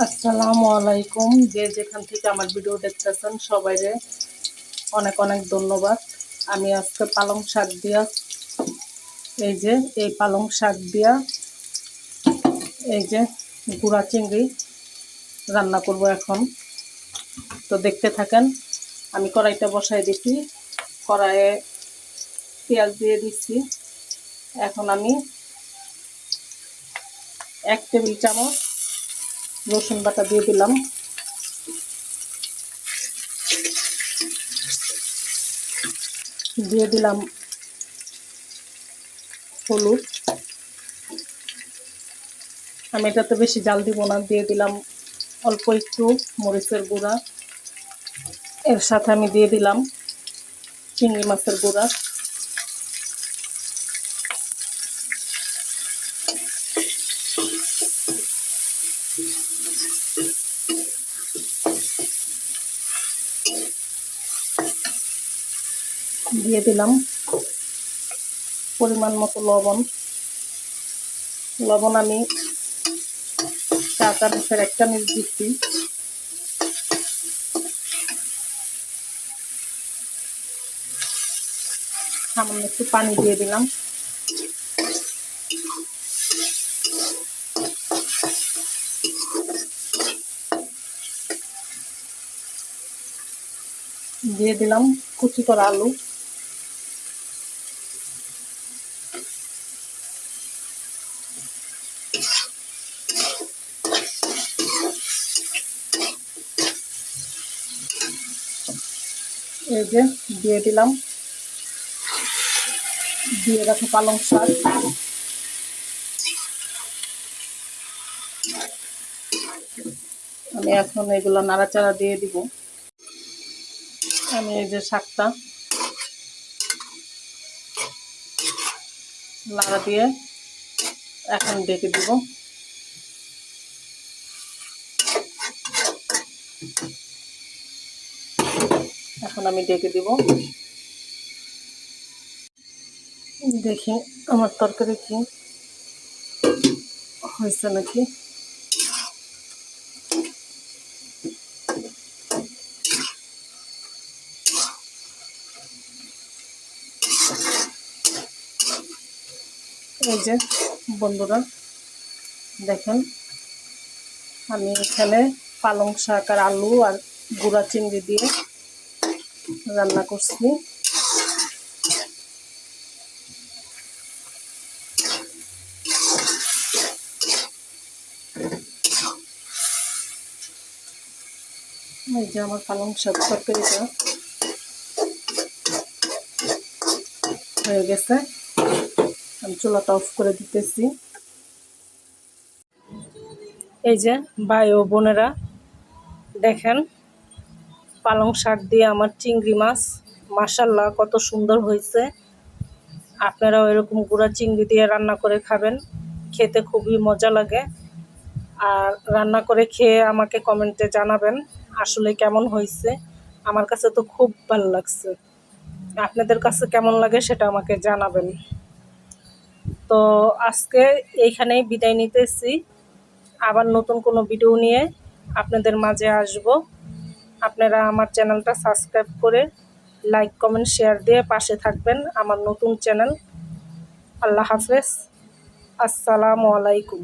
আসসালামু আলাইকুম। যে যেখান থেকে আমার ভিডিও দেখতেছেন সবাইরে অনেক অনেক ধন্যবাদ। আমি আজকে পালং শাক দিয়া এই পালং শাক দিয়া এই যে গুঁড়া চিংড়ি রান্না করব এখন। তো দেখতে থাকেন। আমি কড়াইটা বসাই দিচ্ছি, কড়াইয়ে পেঁয়াজ দিয়ে দিচ্ছি। এখন আমি 1 টেবিল চামচ রসুন বাটা দিয়ে দিলাম। দিয়ে দিলাম হলুদ। আমি এটাতে বেশি জাল দিব না, দিয়ে দিলাম অল্প একটু মরিচের গুঁড়া। এর সাথে আমি দিয়ে দিলাম চিংড়ি মাছের গুঁড়া। দিয়ে দিলাম পরিমাণ মতো লবণ। লবণ আমি 4 চামচের 1 চামচ দিচ্ছি। সামান্য একটু পানি দিয়ে দিলাম। দিয়ে দিলাম কুচি করা আলু। এই যে দিয়ে দিলাম দিয়ে রাখা পালং শাক। আমি এখন এগুলো নাড়াচাড়া দিয়ে দিব। আমি এই যে শাকটা নাড়া দিয়ে এখন ঢেকে দিব। এখন আমি ঢেকে দিব। দেখি আমার তরকারি কি হয়েছে নাকি। এই যে বন্ধুরা দেখেন, আমি এখানে পালং শাক আর আলু আর গুঁড়া চিংড়ি দিয়ে রান্না করছি। এই যে আমার পালং শাক তরকারিটা হয়ে গেছে। আমি চুলাটা অফ করে দিতেছি। এই যে ভাই ও বোনেরা দেখেন, পালং শাক দিয়ে আমার চিংড়ি মাছ মাশাআল্লাহ কত সুন্দর হয়েছে। আপনারাও এরকম গুঁড়া চিংড়ি দিয়ে রান্না করে খাবেন, খেতে খুবই মজা লাগে। আর রান্না করে খেয়ে আমাকে কমেন্টে জানাবেন আসলে কেমন হয়েছে। আমার কাছে তো খুব ভালো লাগছে, আপনাদের কাছে কেমন লাগে সেটা আমাকে জানাবেন। তো আজকে এইখানেই বিদায় নিতেছি। আবার নতুন কোনো ভিডিও নিয়ে আপনাদের মাঝে আসব। আপনারা আমার চ্যানেলটা সাবস্ক্রাইব করে লাইক কমেন্ট শেয়ার দিয়ে পাশে থাকবেন আমার নতুন চ্যানেল। আল্লাহ হাফেজ। আসসালামু আলাইকুম।